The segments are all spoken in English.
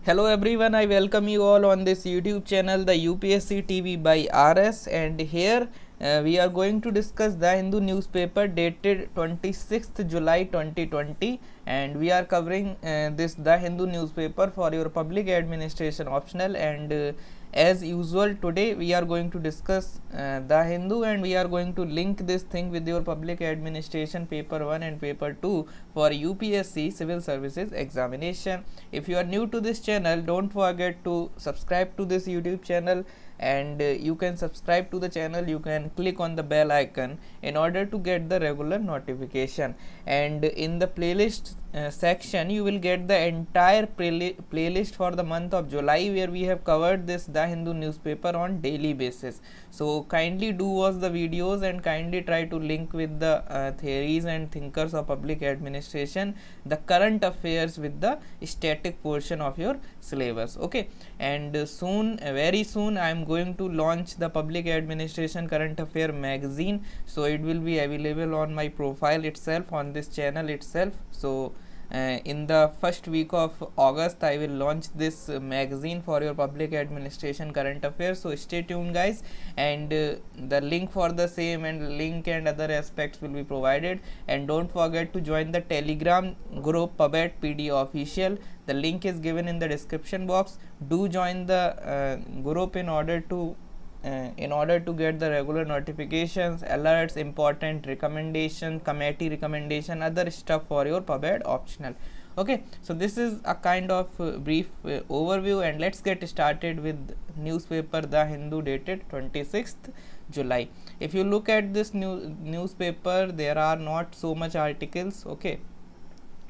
Hello everyone, I welcome you all on this YouTube channel, the UPSC TV by RS, and here we are going to discuss the Hindu newspaper dated 26th July 2020, and we are covering this the Hindu newspaper for your public administration optional. And as usual, today we are going to discuss the Hindu, and we are going to link this thing with your public administration paper 1 and paper 2 for UPSC civil services examination. If you are new to this channel, don't forget to subscribe to this YouTube channel, and you can subscribe to the channel, you can click on the bell icon in order to get the regular notification. And in the playlist section, you will get the entire playlist for the month of July, where we have covered this the Hindu newspaper on daily basis. So kindly do watch the videos and kindly try to link with the theories and thinkers of public administration, the current affairs with the static portion of your syllabus. Okay, and soon, very soon, I am going to launch the public administration current affair magazine, so it will be available on my profile itself, on this channel itself. So in the first week of August, I will launch this magazine for your public administration current affairs. So stay tuned, guys, and the link for the same and link and other aspects will be provided. And don't forget to join the Telegram group Pubet PD Official. The link is given in the description box. Do join the group in order to get the regular notifications, alerts, important recommendation, committee recommendation, other stuff for your PubEd optional. Okay, so this is a kind of brief overview, and let's get started with newspaper The Hindu dated 26th July. If you look at this newspaper, there are not so much articles. Okay,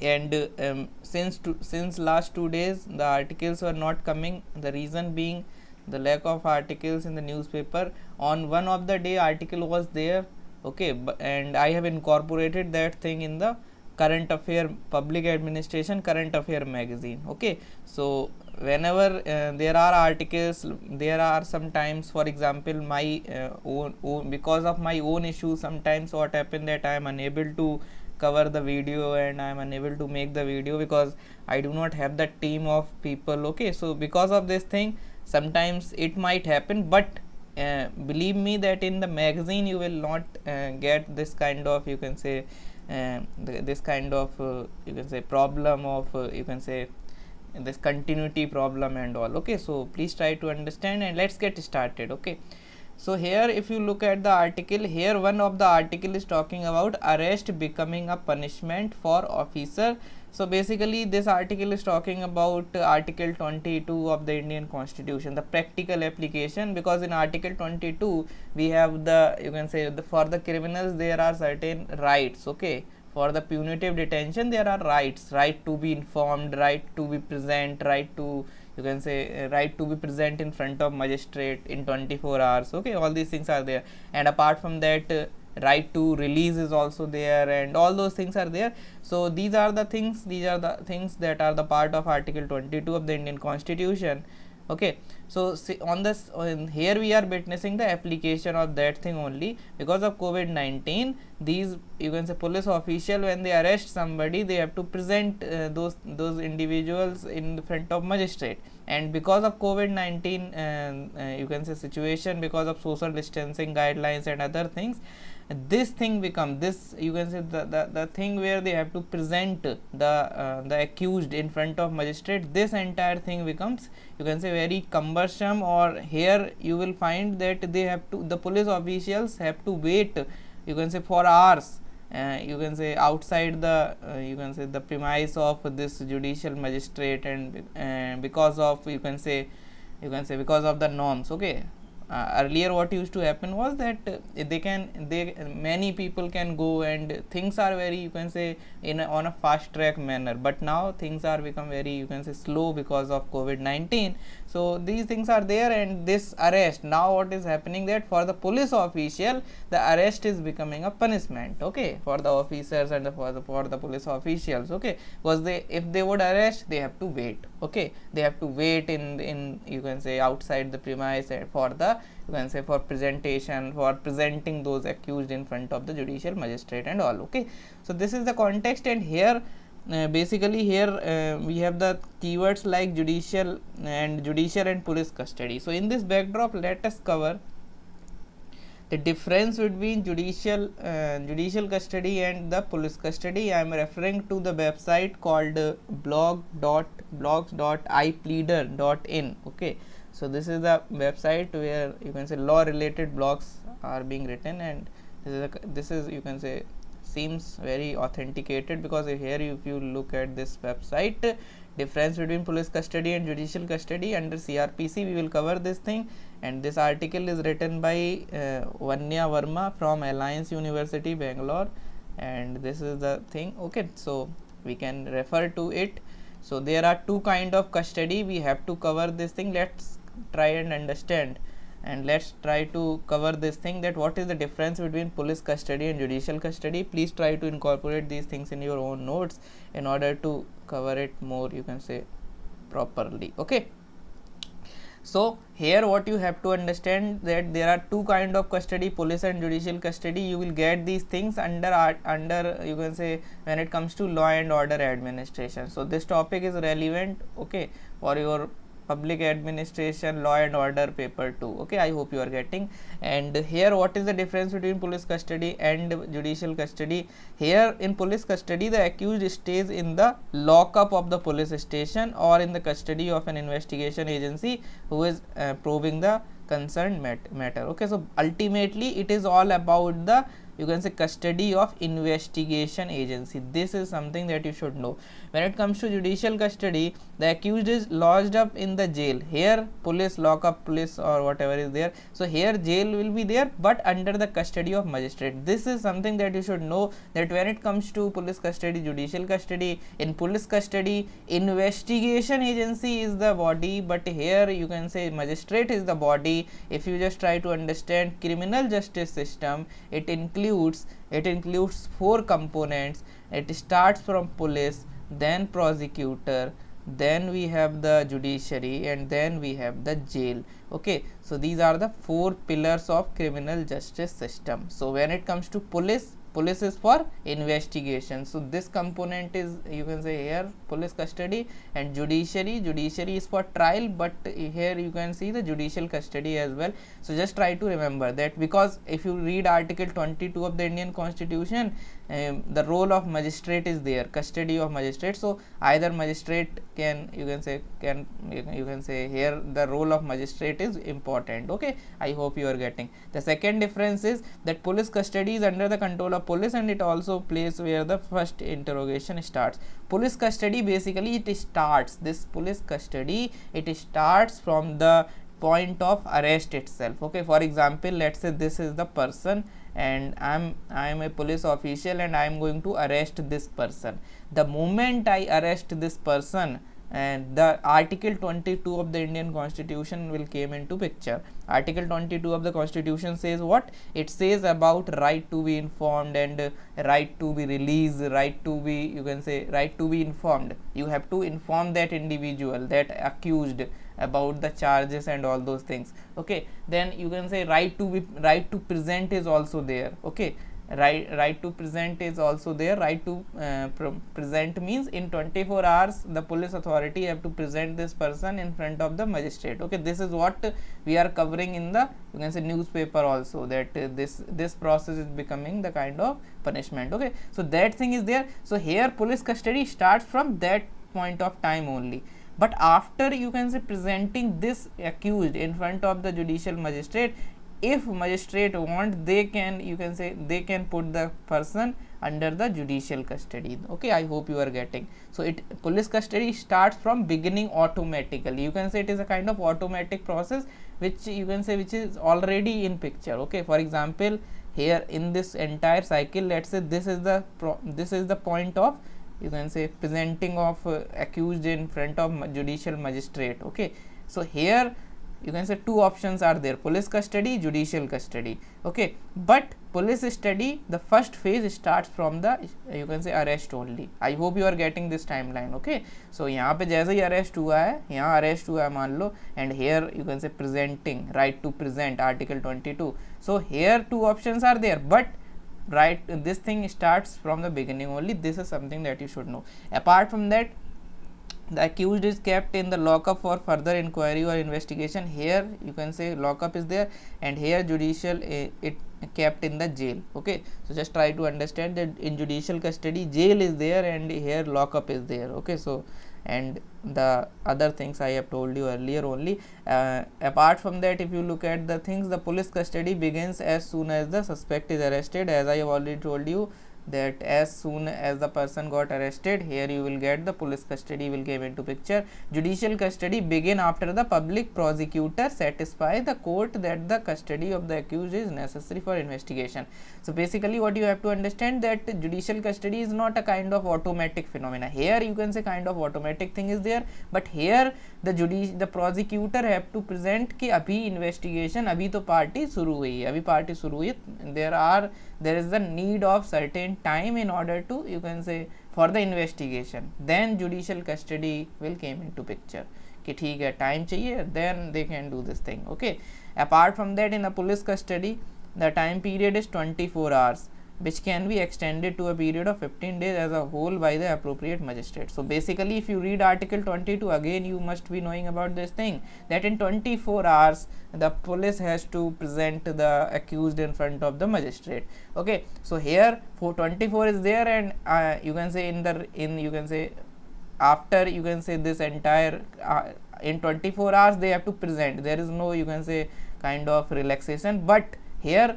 and since last 2 days the articles were not coming, the reason being the lack of articles in the newspaper. On one of the day article was there, okay, and I have incorporated that thing in the current affair public administration current affair magazine. Okay, so whenever there are articles, there are sometimes, for example, my own because of my own issue, sometimes what happen that I am unable to cover the video and I am unable to make the video because I do not have the team of people. Okay, so because of this thing, sometimes it might happen, but believe me that in the magazine you will not get this kind of, you can say, this kind of you can say problem of you can say this continuity problem and all. Okay, so please try to understand, and let's get started. Okay, so here if you look at the article, here one of the article is talking about arrest becoming a punishment for officer. So basically this article is talking about article 22 of the Indian Constitution, the practical application, because in article 22 we have the, you can say, for the criminals there are certain rights. Okay, for the punitive detention there are rights, right to be informed, right to be present, right to, you can say, right to be present in front of magistrate in 24 hours. Okay, all these things are there, and apart from that right to release is also there, and all those things are there. So these are the things that are the part of article 22 of the Indian Constitution. Okay, so on this here we are witnessing the application of that thing only because of COVID-19. These, you can say, police official, when they arrest somebody, they have to present those individuals in front of magistrate, and because of COVID-19 you can say situation, because of social distancing guidelines and other things, this thing become this, you can say, the thing where they have to present the accused in front of magistrate. This entire thing becomes, you can say, very cumbersome, or here you will find that they have to, the police officials have to wait, you can say, for hours, you can say, outside the you can say the premise of this judicial magistrate, and because of, you can say, because of the norms. Okay, earlier what used to happen was that many people can go, and things are very, you can say, on a fast track manner, but now things are become very, you can say, slow because of COVID-19. So these things are there, and this arrest, now what is happening, that for the police official the arrest is becoming a punishment. Okay, for the officers and for the police officials. Okay, because if they would arrest, they have to wait. Okay, they have to wait in you can say outside the premise for the, you can say, for presentation, for presenting those accused in front of the judicial magistrate and all. Okay, so this is the context, and here basically here we have the keywords like judicial and police custody. So in this backdrop, let us cover the difference between judicial custody and the police custody. I am referring to the website called blogs.ipleader.in. okay, so this is the website where you can say law related blogs are being written, and this is you can say seems very authenticated, because here if you look at this website, difference between police custody and judicial custody under CRPC, we will cover this thing. And this article is written by Vanya Verma from Alliance University, Bangalore, and this is the thing. Okay, so we can refer to it. So there are two kind of custody, we have to cover this thing. Let's try and understand, and let's try to cover this thing, that what is the difference between police custody and judicial custody. Please try to incorporate these things in your own notes in order to cover it more, you can say, properly. Okay, so here what you have to understand, that there are two kind of custody, police and judicial custody. You will get these things under you can say when it comes to law and order administration. So this topic is relevant, okay, for your public administration law and order paper 2. okay, I hope you are getting. And here what is the difference between police custody and judicial custody? Here in police custody, the accused stays in the lockup of the police station or in the custody of an investigation agency who is probing the concerned matter. okay, so ultimately it is all about the, you can say, custody of investigation agency. This is something that you should know. When it comes to judicial custody, the accused is lodged up in the jail. Here police lockup, police or whatever is there, so here jail will be there, but under the custody of magistrate. This is something that you should know, that when it comes to police custody, judicial custody, in police custody, investigation agency is the body, but here you can say magistrate is the body. If you just try to understand criminal justice system, it includes 4 components. It starts from police, then prosecutor, then we have the judiciary, and then we have the jail. okay, so these are the 4 pillars of criminal justice system. So when it comes to police is for investigation, so this component is, you can say, here police custody. And judiciary is for trial, but here you can see the judicial custody as well. So just try to remember that, because if you read article 22 of the Indian Constitution, the role of magistrate is there, custody of magistrate. So either magistrate can, you can say here the role of magistrate is important. okay, I hope you are getting. The second difference is that police custody is under the control of police, and it also place where the first interrogation starts. Police custody, basically it starts from the point of arrest itself. okay, for example, let's say this is the person, and I am a police official, and I am going to arrest this person. The moment I arrest this person, and the article 22 of the Indian Constitution will came into picture. Article 22 of the Constitution says what? It says about right to be informed, and right to be released, right to be, you can say, right to be informed. You have to inform that individual, that accused, about the charges and all those things. okay, then you can say right to present is also there. okay, right to present is also there. Right to present means in 24 hours the police authority have to present this person in front of the magistrate. okay, this is what we are covering in the, you can say, newspaper also, that this process is becoming the kind of punishment. okay, so that thing is there. So here police custody starts from that point of time only, but after, you can say, presenting this accused in front of the judicial magistrate, if magistrate want, they can, you can say, they can put the person under the judicial custody. okay, I hope you are getting. So police custody starts from beginning automatically. You can say it is a kind of automatic process, which you can say, which is already in picture. okay, for example, here in this entire cycle, let's say this is the point of, you can say, presenting of accused in front of judicial magistrate. okay, so here you can say 2 options are there: police custody, judicial custody. okay, but police custody, the first phase starts from the, you can say, arrest only. I hope you are getting this timeline. okay, so यहाँ पे जैसे ही arrest हुआ है, यहाँ arrest हुआ है मान लो, and here you can say presenting, right to present, article 22. so here 2 options are there, but right, this thing starts from the beginning only. This is something that you should know. Apart from that, the accused is kept in the lockup for further inquiry or investigation. Here you can say lockup is there, and here judicial it kept in the jail. Okay, so just try to understand that in judicial custody jail is there and here lockup is there. Okay, so and the other things I have told you earlier only. Apart from that, if you look at the things, the police custody begins as soon as the suspect is arrested. As I have already told you that as soon as the person got arrested, here you will get the police custody will came into picture. Judicial custody begin after the public prosecutor satisfy the court that the custody of the accused is necessary for investigation. So basically what you have to understand that judicial custody is not a kind of automatic phenomena. Here you can say kind of automatic thing is there, but here the prosecutor have to present कि अभी investigation अभी तो party शुरू हुई है, अभी party शुरू हुई है, there is the need of certain time in order to, you can say, for the investigation, then judicial custody will came into picture कि ठीक है time चाहिए, then they can do this thing. Okay, apart from that, in a police custody the time period is 24 hours, which can be extended to a period of 15 days as a whole by the appropriate magistrate. So basically if you read article 22 again, you must be knowing about this thing that in 24 hours the police has to present the accused in front of the magistrate. Okay, so here for 24 is there, and you can say you can say after, you can say this entire in 24 hours they have to present, there is no, you can say, kind of relaxation, but here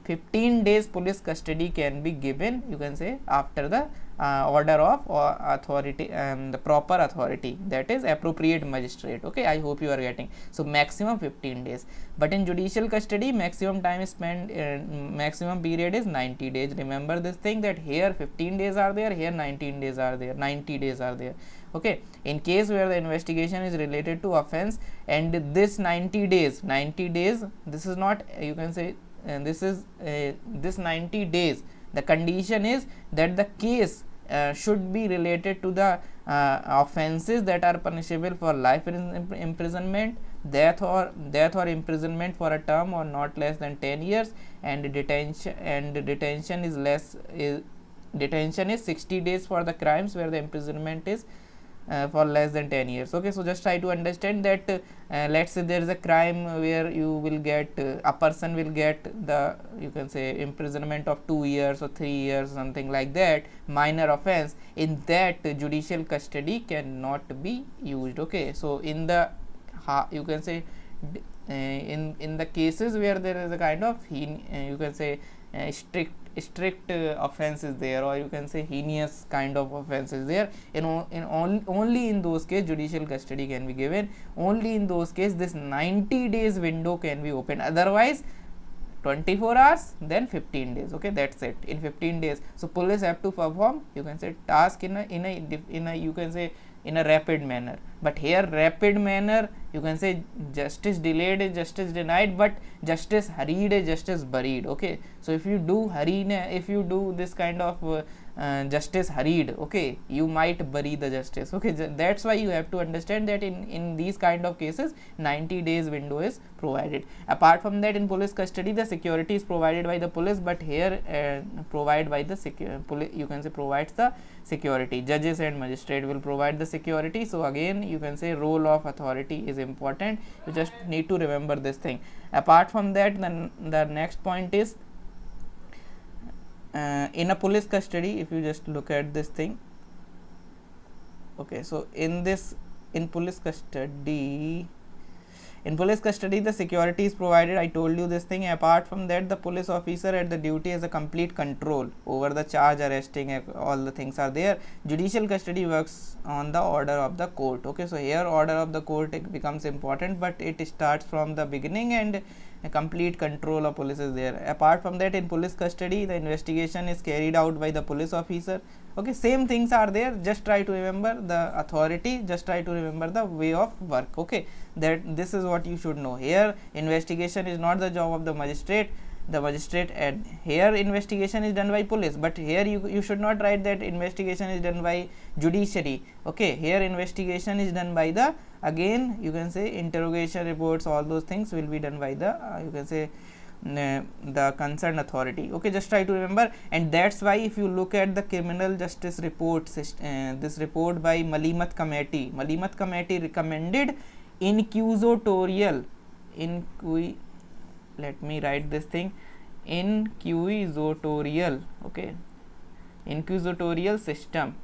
15 days police custody can be given, you can say, after the order of authority, the proper authority, that is appropriate magistrate. Okay, I hope you are getting. So maximum 15 days, but in judicial custody maximum time spent, maximum period is 90 days. Remember this thing that here 15 days are there, here 19 days are there, 90 days are there. Okay, in case where the investigation is related to offense, and this 90 days, this is not, you can say, and this is this 90 days, the condition is that the case should be related to the offenses that are punishable for life imprisonment, death or imprisonment for a term or not less than 10 years, and detention is 60 days for the crimes where the imprisonment is for less than 10 years. Okay, so just try to understand that let's say there is a crime where you will get a person will get the, you can say, imprisonment of 2 years or 3 years, something like that, minor offense. In that judicial custody cannot be used. Okay, so in the you can say in the cases where there is a kind of you can say strict offense is there, or you can say heinous kind of offense is there, only in those cases judicial custody can be given. Only in those cases this 90 days window can be opened, otherwise 24 hours then 15 days. Okay, that's it, in 15 days. So police have to perform, you can say, task in a you can say in a rapid manner, but here rapid manner, you can say, justice delayed is justice denied, but justice hurried is justice buried. Okay, so if you do if you do this kind of justice hurried, okay, you might bury the justice. Okay, that's why you have to understand that in these kind of cases 90 days window is provided. Apart from that, in police custody the security is provided by the police, but here provide by the you can say provides the security. Judges and magistrate will provide the security. So again, you can say role of authority is important, you just need to remember this thing. Apart from that, then the next point is in a police custody, if you just look at this thing. Okay, so in police custody the security is provided, I told you this thing. Apart from that, the police officer at the duty has a complete control over the charge, arresting, all the things are there. Judicial custody works on the order of the court. Okay, so here order of the court becomes important, but it starts from the beginning, and a complete control of police is there. Apart from that, in police custody the investigation is carried out by the police officer. Okay, same things are there, just try to remember the authority, just try to remember the way of work. Okay, that this is what you should know. Here investigation is not the job of the magistrate, and here investigation is done by police, but here you should not write that investigation is done by judiciary. Okay, here investigation is done by the, again, you can say, interrogation reports, all those things will be done by the you can say the concerned authority. Okay, just try to remember. And that's why if you look at the criminal justice report, this report by Malimat committee recommended inquisitorial let me write this thing, inquisitorial, okay, inquisitorial system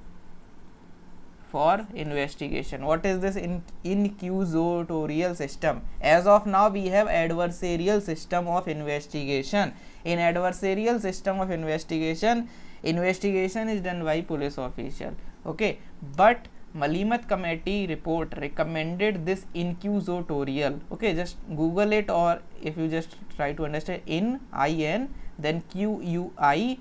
for investigation. What is this inquisitorial system? As of now we have adversarial system of investigation. In adversarial system of investigation, investigation is done by police official, okay, but Malimat committee report recommended this inquisitorial. Okay, just google it, or if you just try to understand in in then QUISO,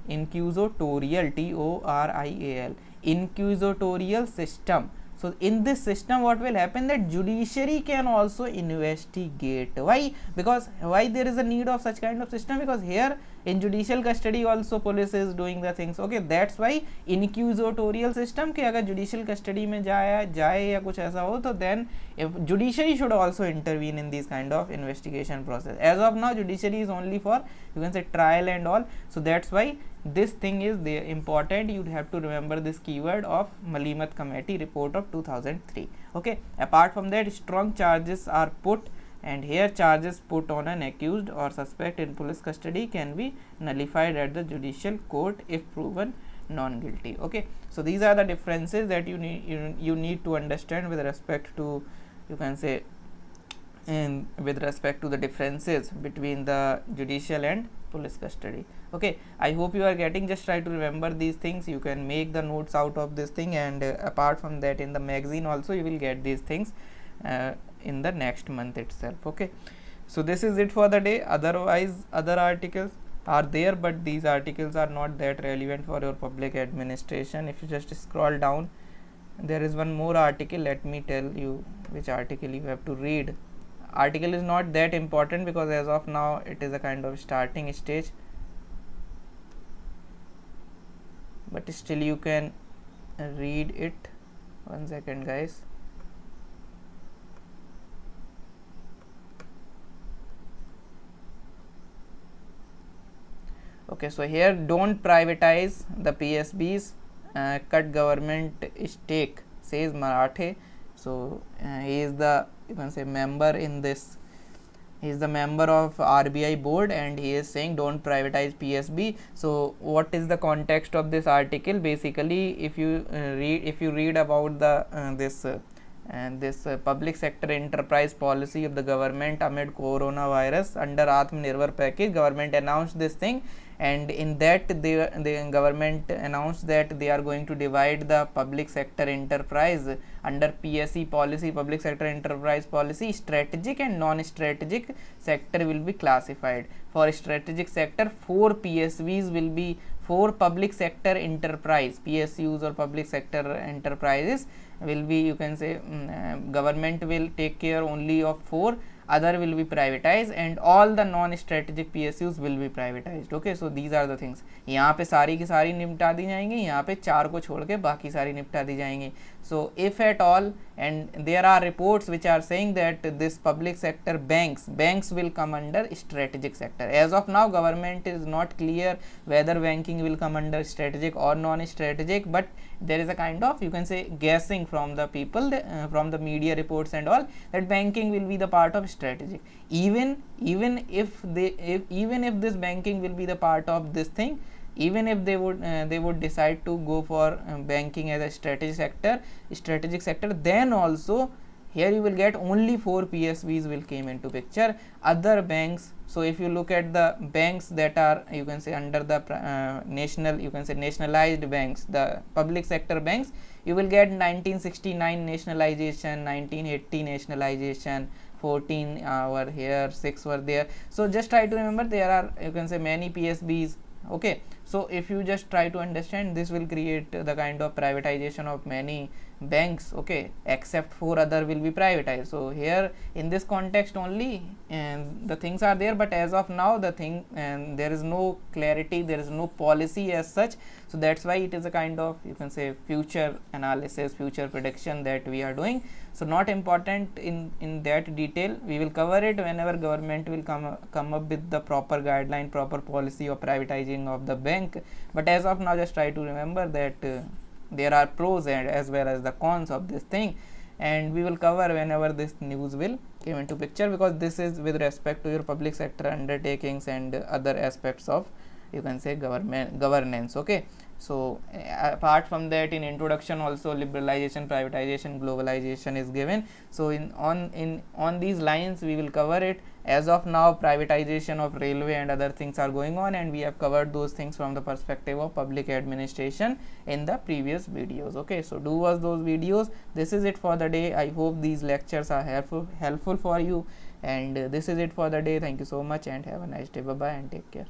inquisitorial, TORIAL, inquisitorial system. So in this system what will happen, that judiciary can also investigate. Why? Because why there is a need of such kind of system? Because here in judicial custody also police is doing the things. Okay, that's why inquisitorial system कि अगर judicial custody में जाए या कुछ ऐसा हो, तो then if judiciary should also intervene in this kind of investigation process. As of now judiciary is only for, you can say, trial and all. So that's why this thing is there important. You have to remember this keyword of Malimat committee report of 2003. Okay, apart from that, strong charges are put, and here charges put on an accused or suspect in police custody can be nullified at the judicial court if proven non guilty. Okay, so these are the differences that you need to understand with respect to, you can say, with respect to the differences between the judicial and police custody. Okay, I hope you are getting. Just try to remember these things. You can make the notes out of this thing, and apart from that, in the magazine also you will get these things in the next month itself. Okay, so this is it for the day. Otherwise, other articles are there, but these articles are not that relevant for your public administration. If you just scroll down, there is one more article. Let me tell you which article you have to read. Article is not that important because as of now it is a kind of starting stage, but still you can read it. One second guys. Okay, so here, don't privatize the PSBs, cut government stake, says Marathe. So he is the, you can say, member in this. He is the member of RBI board, and he is saying don't privatize PSB. So what is the context of this article? Basically, if you read about the this public sector enterprise policy of the government amid coronavirus under Atmanirbhar package, government announced this thing, and in that the government announced that they are going to divide the public sector enterprise under PSE policy, public sector enterprise policy. Strategic and non-strategic sector will be classified. For strategic sector, 4 PSVs will be, 4 public sector enterprise, PSUs or public sector enterprises will be, you can say, government will take care only of 4, other will be privatized, and all the non-strategic PSUs will be privatized. Okay, so these are the things. यहाँ पे सारी की सारी निपटा दी जाएंगी, यहाँ पे 4 को छोड़ के बाकी सारी निपटा दी जाएंगी. So if at all, and there are reports which are saying that this public sector banks will come under strategic sector. As of now, government is not clear whether banking will come under strategic or non-strategic, but there is a kind of, you can say, guessing from the people, from the media reports and all, that banking will be the part of strategic. Even if this banking will be the part of this thing, even if they would decide to go for banking as a strategic sector, then also here you will get only 4 PSVs will came into picture. Other banks, so if you look at the banks that are, you can say, under the national, you can say, nationalized banks, the public sector banks, you will get 1969 nationalization, 1980 nationalization, 14 were here, 6 were there. So just try to remember there are, you can say, many PSBs. Okay, so if you just try to understand, this will create the kind of privatization of many banks. Okay, except 4 other will be privatized. So here in this context only, and the things are there, but as of now the thing, and there is no clarity, there is no policy as such. So that's why it is a kind of, you can say, future analysis, future prediction that we are doing. So not important in that detail. We will cover it whenever government will come up with the proper guideline, proper policy of privatizing of the bank. But as of now, just try to remember that there are pros and as well as the cons of this thing, and we will cover whenever this news will came into picture, because this is with respect to your public sector undertakings and other aspects of, you can say, governance. Okay, so apart from that, in introduction also liberalization, privatization, globalization is given. So on these lines we will cover it. As of now, privatization of railway and other things are going on, and we have covered those things from the perspective of public administration in the previous videos. Okay, so do watch those videos. This is it for the day. I hope these lectures are helpful for you, and this is it for the day. Thank you so much and have a nice day. Bye bye and take care.